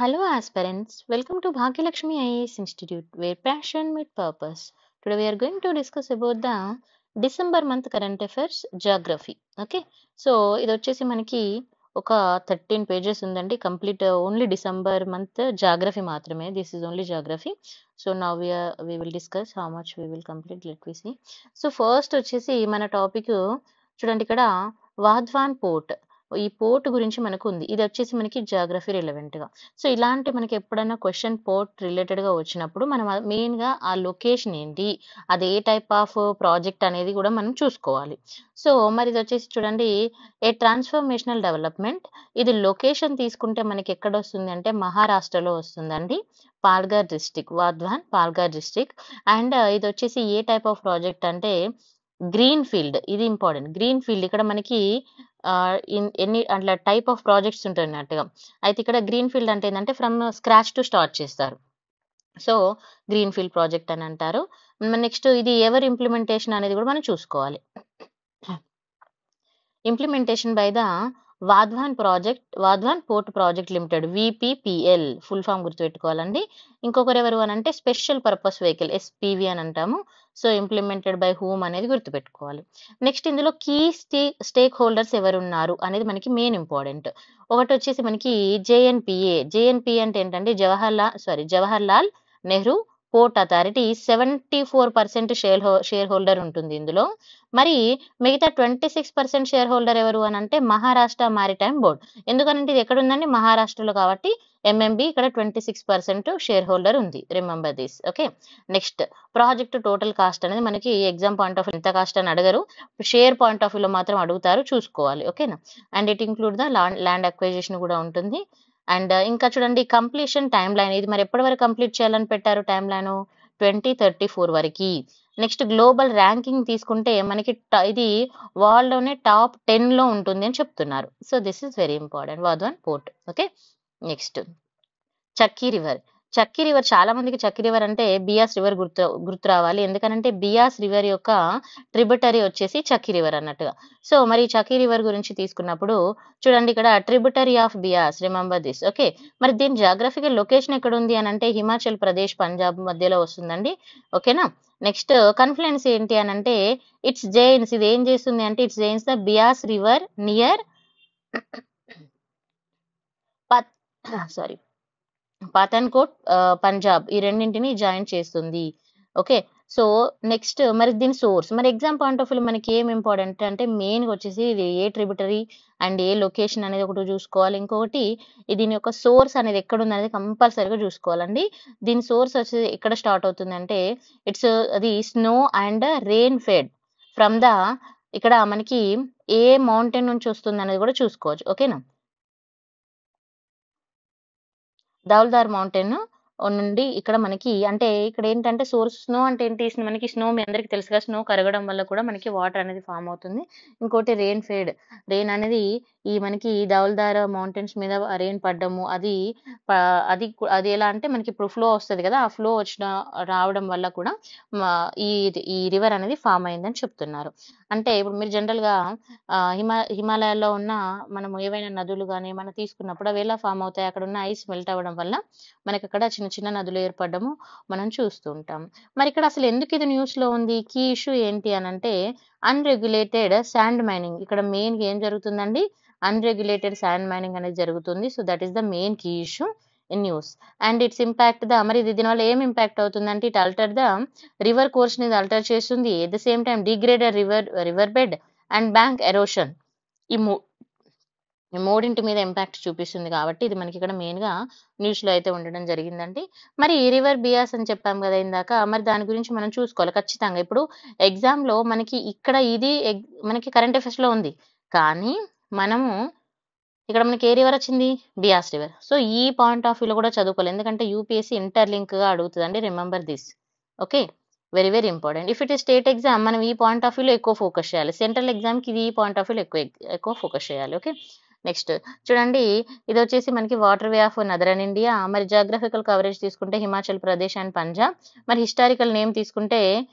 Hello, aspirants. Welcome to Bhagyalakshmi IAS Institute, where passion meets purpose. Today, we are going to discuss about the December month current affairs geography. Okay, so ఇది వచ్చేసి మనకి ఒక 13 pages ఉందండి. Complete only December month geography మాత్రమే. This is only geography. So now we will discuss how much we will complete. Let me see. So first వచ్చేసి మన topic చూడండి ఇక్కడ వాధ్వాన్ పోర్ట్. ఈ పోర్ట్ గురించి మనకు ఉంది. ఇది వచ్చేసి మనకి జాగ్రఫీ రిలవెంట్ గా. సో ఇలాంటి మనకి ఎప్పుడైనా క్వశ్చన్ పోర్ట్ రిలేటెడ్ గా వచ్చినప్పుడు మనం మెయిన్ గా ఆ లొకేషన్ ఏంటి, అది ఏ టైప్ ఆఫ్ ప్రాజెక్ట్ అనేది కూడా మనం చూసుకోవాలి. సో మరి ఇది వచ్చేసి చూడండి ఏ ట్రాన్స్ఫర్మేషనల్ డెవలప్మెంట్. ఇది లొకేషన్ తీసుకుంటే మనకి ఎక్కడ వస్తుంది అంటే మహారాష్ట్రలో వస్తుందండి. Palghar district, Vadhavan Palghar district. And ఇది వచ్చేసి ఏ టైప్ ఆఫ్ ప్రాజెక్ట్ అంటే గ్రీన్ ఫీల్డ్. ఇది ఇంపార్టెంట్. గ్రీన్ ఫీల్డ్ ఇక్కడ మనకి ఎన్ని అట్లా టైప్ ఆఫ్ ప్రాజెక్ట్స్ ఉంటున్నట్టుగా. అయితే ఇక్కడ గ్రీన్ ఫీల్డ్ అంటే ఏంటంటే ఫ్రమ్ స్క్రాచ్ టు స్టార్ట్ చేస్తారు. సో గ్రీన్ ఫీల్డ్ ప్రాజెక్ట్ అని అంటారు. నెక్స్ట్ ఇది ఎవరి ఇంప్లిమెంటేషన్ అనేది కూడా మనం చూసుకోవాలి. Implementation by the Vadhavan port project limited, VPPL full form గుర్తుపెట్టుకోవాలండి. ఇంకొకరు ఎవరు అని అంటే స్పెషల్ పర్పస్ వెహికల్, ఎస్పీవి అని అంటాము. సో ఇంప్లిమెంటెడ్ బై హూమ్ అనేది గుర్తుపెట్టుకోవాలి. నెక్స్ట్ ఇందులో కీ స్టేక్ హోల్డర్స్ ఎవరు ఉన్నారు అనేది మనకి మెయిన్ ఇంపార్టెంట్. ఒకటి వచ్చేసి మనకి జేఎన్పిఏ అంటే ఏంటంటే Jawahar Lal Nehru port authority 74% share holder ఉంటుంది ఇందులో. మరి మిగతా 26% షేర్ హోల్డర్ ఎవరు అని అంటే మహారాష్ట్ర మారిటైమ్ బోర్డ్. ఎందుకనంటే ఇది ఎక్కడ ఉందండి, మహారాష్ట్రలో కాబట్టి ఎంఎంబి ఇక్కడ 26% షేర్ హోల్డర్ ఉంది. Remember this. Okay, next project total cost అనేది మనకి ఎగ్జామ్ పాయింట్ ఆఫ్ ఎంత కాస్ట్ అని అడగరు, షేర్ పాయింట్ ఆఫ్ వ్యూలో మాత్రం అడుగుతారు, చూసుకోవాలి. ఓకేనా. And it include the land acquisition కూడా ఉంటుంది. అండ్ ఇంకా చూడండి కంప్లీషన్ టైం లైన్. ఇది మరి ఎప్పటి వరకు కంప్లీట్ చేయాలని పెట్టారు టైం లైన్, 2034 వరకు. నెక్స్ట్ గ్లోబల్ ర్యాంకింగ్ తీసుకుంటే మనకి ఇది వరల్డ్ లోనే టాప్ 10 లో ఉంటుంది అని చెప్తున్నారు. So this is very important, Vadhavan port. Okay, next Chakki river. చాలా మందికి చక్కీ రివర్ అంటే బియాస్ రివర్ గుర్తు రావాలి. ఎందుకనంటే బియాస్ రివర్ యొక్క ట్రిబ్యూటరీ వచ్చేసి చక్కీ రివర్ అన్నట్టుగా. సో మరి చక్కీ రివర్ గురించి తీసుకున్నప్పుడు చూడండి ఇక్కడ tributary of Beas, remember this. Okay, మరి దీని జాగ్రఫికల్ లొకేషన్ ఎక్కడ ఉంది అని అంటే హిమాచల్ ప్రదేశ్ పంజాబ్ మధ్యలో వస్తుందండి. ఓకేనా. నెక్స్ట్ కన్ఫ్లుయెన్స్ ఏంటి అని అంటే ఇట్స్ జైన్స్. ఇది ఏం చేస్తుంది అంటే it's joins the Beas river near Pathankot Punjab, ఈ రెండింటిని జాయిన్ చేస్తుంది. ఓకే, సో నెక్స్ట్ మరి దీని సోర్స్, మరి ఎగ్జామ్ పాయింట్ ఆఫ్ వ్యూ మనకి ఏం ఇంపార్టెంట్ అంటే మెయిన్ వచ్చేసి ఇది ఏ ట్రిబ్యూటరీ అండ్ ఏ లొకేషన్ అనేది ఒకటి చూసుకోవాలి. ఇంకొకటి దీని యొక్క సోర్స్ అనేది ఎక్కడ ఉంది అనేది కంపల్సరీగా చూసుకోవాలండి. దీని సోర్స్ వచ్చేసి ఎక్కడ స్టార్ట్ అవుతుంది అంటే ఇట్స్ అది snow and rain fed from the, ఇక్కడ మనకి ఏ మౌంటైన్ నుంచి వస్తుంది అనేది కూడా చూసుకోవచ్చు. ఓకేనా. ధౌల్ధార్ మౌంటైన్ నుండి ఇక్కడ మనకి అంటే ఇక్కడ ఏంటంటే సోర్స్ స్నో అంటే ఏంటి, మనకి స్నో మీ అందరికి తెలుసుగా, స్నో కరగడం వల్ల కూడా మనకి వాటర్ అనేది ఫామ్ అవుతుంది. ఇంకోటి రెయిన్ అనేది ఈ మనకి ధౌల్ధార్ మౌంటైన్స్ మీద రెయిన్ పడ్డము, అది ఎలా అంటే మనకి ఇప్పుడు ఫ్లో వస్తుంది కదా, ఆ ఫ్లో రావడం వల్ల కూడా ఈ ఈ రివర్ అనేది ఫామ్ అయిందని చెప్తున్నారు. అంటే ఇప్పుడు మీరు జనరల్ గా హిమాలయాల్లో ఉన్న మనం ఏవైనా నదులు కానీ మనం తీసుకున్నప్పుడు అవి ఎలా ఫామ్ అవుతాయి, అక్కడ ఉన్న ఐస్ మెల్ట్ అవ్వడం వల్ల మనకి అక్కడ చిన్న చిన్న నదులు ఏర్పడము మనం చూస్తూ ఉంటాం. మరి ఇక్కడ అసలు ఎందుకు ఇది న్యూస్ లో ఉంది, కీ ఇష్యూ ఏంటి అని అంటే అన్రెగ్యులేటెడ్ శాండ్ మైనింగ్. ఇక్కడ మెయిన్ ఏం జరుగుతుందండి, అన్రెగ్యులేటెడ్ శాండ్ మైనింగ్ అనేది జరుగుతుంది. So that is the main key issue in news. And its impact the, మరి దీనివల్ల ఏం ఇంపాక్ట్ అవుతుందంటే it alter the river course ని అల్టర్ చేస్తుంది. At the same time degraded river bed and bank erosion, ఈ మూడింటి మీద ఇంపాక్ట్ చూపిస్తుంది. కాబట్టి ఇది మనకి ఇక్కడ మెయిన్ గా న్యూస్ లో అయితే ఉండడం జరిగిందండి. మరి రివర్ బియాస్ అని చెప్పాం కదా ఇందాక, మరి దాని గురించి మనం చూసుకోవాలి ఖచ్చితంగా. ఇప్పుడు ఎగ్జామ్ లో మనకి ఇక్కడ ఇది మనకి కరెంట్ అఫైర్స్ లో ఉంది, కానీ మనము ఇక్కడ మనకి ఏ రివర్ వచ్చింది, బియాస్ రివర్. సో ఈ పాయింట్ ఆఫ్ వ్యూలో కూడా చదువుకోవాలి, ఎందుకంటే యూపీఎస్సీ ఇంటర్లింక్ గా అడుగుతుందండి. Remember this. Okay, very very important. If it is state exam మనం ఈ పాయింట్ ఆఫ్ వ్యూలో ఎక్కువ ఫోకస్ చేయాలి, సెంట్రల్ ఎగ్జామ్ కి ఇది ఈ పాయింట్ ఆఫ్ వ్యూలో ఎక్కువ ఫోకస్ చేయాలి. ఓకే, నెక్స్ట్ చూడండి ఇది వచ్చేసి మనకి water way of northern India. మరి జాగ్రఫికల్ కవరేజ్ తీసుకుంటే హిమాచల్ ప్రదేశ్ అండ్ పంజాబ్. మరి హిస్టారికల్ నేమ్ తీసుకుంటే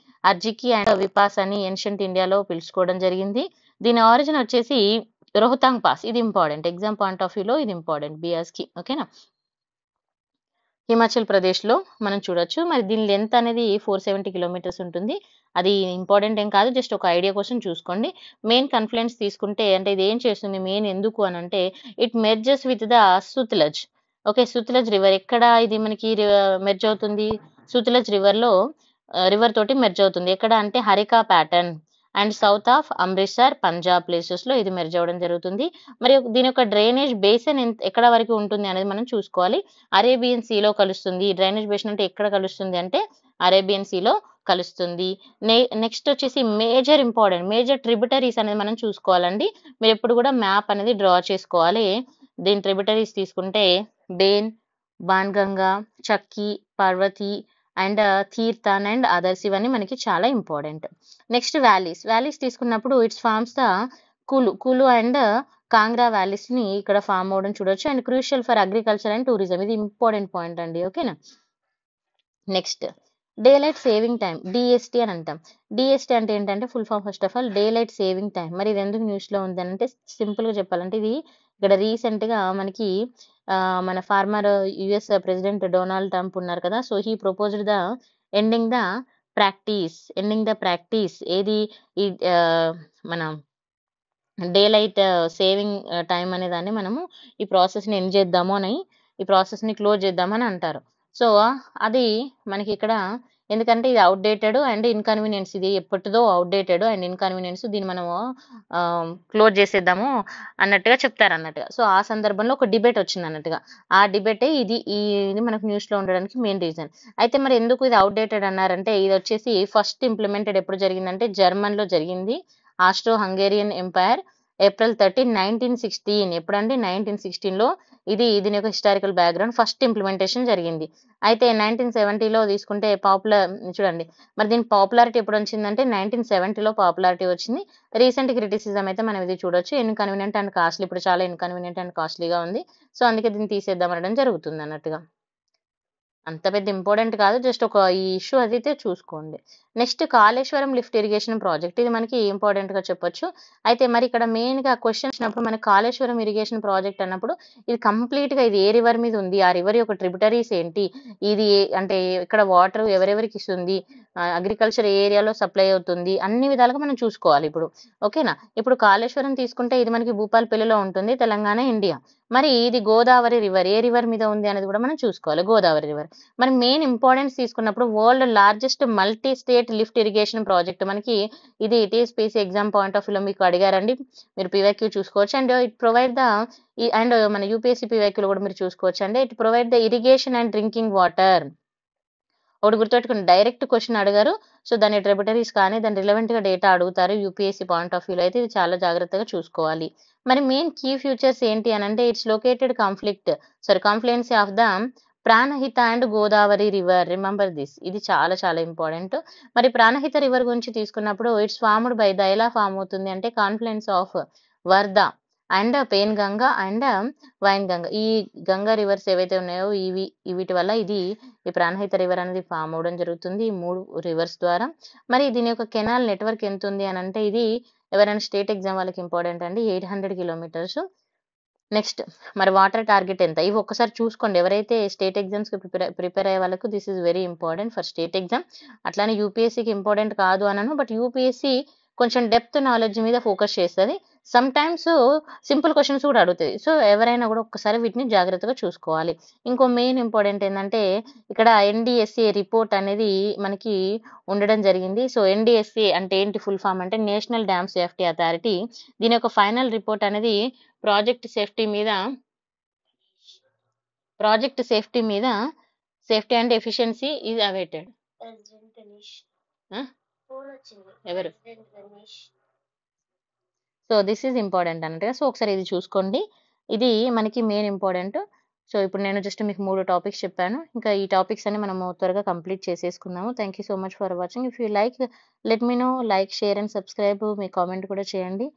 అర్జికి అండ్ విపాస్ అని ఏన్షియంట్ ఇండియాలో పిలుచుకోవడం జరిగింది. దీని ఆరిజిన్ వచ్చేసి రోహతాంగ్ పాస్. ఇది ఇంపార్టెంట్, ఎగ్జామ్ పాయింట్ ఆఫ్ వ్యూలో ఇది ఇంపార్టెంట్ బియాస్ కి. ఓకేనా. హిమాచల్ ప్రదేశ్లో మనం చూడొచ్చు. మరి దీని లెంత్ అనేది 470 కిలోమీటర్స్ ఉంటుంది. అది ఇంపార్టెంట్ ఏం కాదు, జస్ట్ ఒక ఐడియా కోసం చూసుకోండి. మెయిన్ కన్‌ఫ్లుయెన్స్ తీసుకుంటే అంటే ఇది ఏం చేస్తుంది, మెయిన్ ఎందుకు అనంటే it merges with the Sutlej. Okay. Sutlej river ఎక్కడ ఇది మనకి మెర్జ్ అవుతుంది, సుత్లజ్ రివర్ తోటి మెర్జ్ అవుతుంది. ఎక్కడ అంటే Harike pattern and south of Amritsar, Punjab ప్లేసెస్‌లో ఇది మెర్జ్ అవ్వడం జరుగుతుంది. మరి దీని యొక్క డ్రైనేజ్ బేసిన్ ఎక్కడ వరకు ఉంటుంది అనేది మనం చూసుకోవాలి. అరేబియన్ సీలో కలుస్తుంది. డ్రైనేజ్ బేసిన్ అంటే ఎక్కడ కలుస్తుంది అంటే అరేబియన్ సీలో కలుస్తుంది. నెక్స్ట్ వచ్చేసి మేజర్ ట్రిబ్యూటరీస్ అనేది మనం చూసుకోవాలండి. మీరు ఎప్పుడు కూడా మ్యాప్ అనేది డ్రా చేసుకోవాలి. దీని ట్రిబ్యూటరీస్ తీసుకుంటే Bain, Banganga, Chakki, Parvati and Tirthan and others ఇవన్నీ మనకి చాలా ఇంపార్టెంట్. నెక్స్ట్ వ్యాలీస్ తీసుకున్నప్పుడు it's forms the Kullu and Kangra valleys ని ఇక్కడ ఫామ్ అవడం చూడొచ్చు. And crucial for agriculture and tourism, ఇది ఇంపార్టెంట్ పాయింట్ అండి. ఓకేనా. Next daylight saving time, DST అని అంటాం. డిఎస్టీ అంటే ఏంటంటే full form first of all daylight saving time. మరి ఇది ఎందుకు న్యూస్ లో ఉంది అంటే సింపుల్ గా చెప్పాలంటే ఇది ఇక్కడ రీసెంట్ గా మనకి మన farmer US president Donald Trump ఉన్నారు కదా. So he proposed the ending the practice ఏది ఈ మన డే లైట్ సేవింగ్ టైం అనే దాన్ని మనము ఈ ప్రాసెస్ని ఎండ్ చేద్దాము అని, ఈ ప్రాసెస్ని క్లోజ్ చేద్దామని అంటారు. సో అది మనకి ఇక్కడ ఎందుకంటే ఇది అవుట్డేటెడ్ అండ్ ఇన్కన్వీనియన్స్, ఇది ఎప్పటిదో అవుట్డేటెడ్ అండ్ ఇన్కన్వీనియన్స్, దీన్ని మనము క్లోజ్ చేసేద్దాము అన్నట్టుగా చెప్తారు అన్నట్టుగా. సో ఆ సందర్భంలో ఒక డిబేట్ వచ్చింది అన్నట్టుగా. ఆ డిబేటే ఇది మనకు న్యూస్లో ఉండడానికి మెయిన్ రీజన్. అయితే మరి ఎందుకు ఇది అవుట్డేటెడ్ అన్నారంటే ఇది వచ్చేసి ఫస్ట్ ఇంప్లిమెంటెడ్ ఎప్పుడు జరిగిందంటే జర్మన్లో జరిగింది. Austro Hungarian empire April 13, 1916. ఎప్పుడంటే 1916లో దీని యొక్క హిస్టారికల్ బ్యాక్గ్రౌండ్ ఫస్ట్ ఇంప్లిమెంటేషన్ జరిగింది. అయితే 1970లో తీసుకుంటే చూడండి మరి దీని పాపులారిటీ ఎప్పుడు వచ్చిందంటే 1970లో పాపులారిటీ వచ్చింది. రీసెంట్ క్రిటిసిజం అయితే మనం ఇది చూడొచ్చు, ఇన్కన్వీనియంట్ అండ్ కాస్ట్లీ, ఇప్పుడు చాలా ఇన్కన్వీనియంట్ అండ్ కాస్ట్లీగా ఉంది. సో అందుకే దీన్ని తీసేద్దాం అనడం జరుగుతుంది అన్నట్టుగా. అంత పెద్ద ఇంపార్టెంట్ కాదు, జస్ట్ ఒక ఈ ఇష్యూ అయితే చూసుకోండి. Next Kaleshwaram lift irrigation project, ఇది మనకి ఇంపార్టెంట్ గా చెప్పొచ్చు. అయితే మరి ఇక్కడ మెయిన్ గా క్వశ్చన్ వచ్చినప్పుడు మనకి కాళేశ్వరం ఇరిగేషన్ ప్రాజెక్ట్ అన్నప్పుడు ఇది కంప్లీట్ గా ఇది ఏ రివర్ మీద ఉంది, ఆ రివర్ యొక్క ట్రిబ్యూటరీస్ ఏంటి, ఇది అంటే ఇక్కడ వాటర్ ఎవరెవరికి ఇస్తుంది, అగ్రికల్చర్ ఏ ఏరియాలో సప్లై అవుతుంది, అన్ని విధాలుగా మనం చూసుకోవాలి ఇప్పుడు. ఓకేనా. ఇప్పుడు కాళేశ్వరం తీసుకుంటే ఇది మనకి భూపాలపల్లిలో ఉంటుంది, తెలంగాణ, ఇండియా. మరి ఇది గోదావరి రివర్ ఏ రివర్ మీద ఉంది అనేది కూడా మనం చూసుకోవాలి, గోదావరి రివర్. మరి మెయిన్ ఇంపార్టెన్స్ తీసుకున్నప్పుడు world largest multi state lift irrigation project మనకి ఇది టీఎస్పీసీ ఎగ్జామ్ పాయింట్ ఆఫ్ వ్యూలో మీకు అడిగారండి, మీరు పీవైక్యూ చూసుకోవచ్చు. And it provide the and మన యూపీఎస్సీ పీవైక్యూలో కూడా మీరు చూసుకోవచ్చు అండి. It provide the irrigation and drinking water. ఒకటి గుర్తుపెట్టుకుని డైరెక్ట్ క్వశ్చన్ అడిగారు. సో దాని ట్రిబ్యూటరీస్ కానీ దాని రిలవెంట్ గా డేటా అడుగుతారు యూపీఎస్సీ పాయింట్ ఆఫ్ వ్యూలో అయితే ఇది చాలా జాగ్రత్తగా చూసుకోవాలి. మరి మెయిన్ కీ ఫ్యూచర్స్ ఏంటి అని అంటే it's located confluency of the Pranahita and Godavari river. Remember this, ఇది చాలా చాలా ఇంపార్టెంట్. మరి ప్రాణహిత రివర్ గురించి తీసుకున్నప్పుడు ఇట్స్ ఫార్మ్డ్ బై ద ఎలా ఫామ్ అవుతుంది అంటే confluence of Wardha and Penganga and Wainganga. ఈ గంగా రివర్స్ ఏవైతే ఉన్నాయో వీటి వల్ల ఈ ప్రాణహిత రివర్ అనేది ఫామ్ అవడం జరుగుతుంది ఈ 3 రివర్స్ ద్వారా. మరి దీని యొక్క కెనాల్ నెట్వర్క్ ఎంత ఉంది అని అంటే ఇది ఎవరైనా స్టేట్ ఎగ్జామ్ వాళ్ళకి ఇంపార్టెంట్ అండి, 800 కిలోమీటర్స్. నెక్స్ట్ మరి వాటర్ టార్గెట్ ఎంత, ఇవి ఒక్కసారి చూసుకోండి. ఎవరైతే స్టేట్ ఎగ్జామ్స్ కి ప్రిపేర్ అయ్యే వాళ్ళకు this is very important for state exam. అట్లానే యూపీఎస్సీకి ఇంపార్టెంట్ కాదు అనను, బట్ యూపీఎస్సీ కొంచెం డెప్త్ నాలెడ్జ్ మీద ఫోకస్ చేస్తుంది. సమ్ టైమ్స్ సింపుల్ క్వశ్చన్స్ కూడా అడుగుతుంది. సో ఎవరైనా కూడా ఒక్కసారి వీటిని జాగ్రత్తగా చూసుకోవాలి. ఇంకో మెయిన్ ఇంపార్టెంట్ ఏంటంటే ఇక్కడ ఎన్డిఎస్ఏ రిపోర్ట్ అనేది మనకి ఉండడం జరిగింది. సో ఎన్డిఎస్ఏ అంటే ఏంటి ఫుల్ ఫామ్ అంటే నేషనల్ డ్యామ్ సేఫ్టీ అథారిటీ. దీని యొక్క ఫైనల్ రిపోర్ట్ అనేది ప్రాజెక్ట్ సేఫ్టీ మీద safety and efficiency is awaited. ఎవరు? సో దిస్ ఈజ్ ఇంపార్టెంట్ అన్నట్టుగా. సో ఒకసారి ఇది చూసుకోండి, ఇది మనకి మెయిన్ ఇంపార్టెంట్. సో ఇప్పుడు నేను జస్ట్ మీకు 3 టాపిక్స్ చెప్పాను. ఇంకా ఈ టాపిక్స్ అన్ని మనము త్వరగా కంప్లీట్ చేసేసుకుందాము. Thank you so much for watching. If you like let me know, like, share and subscribe. మీ కామెంట్ కూడా చేయండి.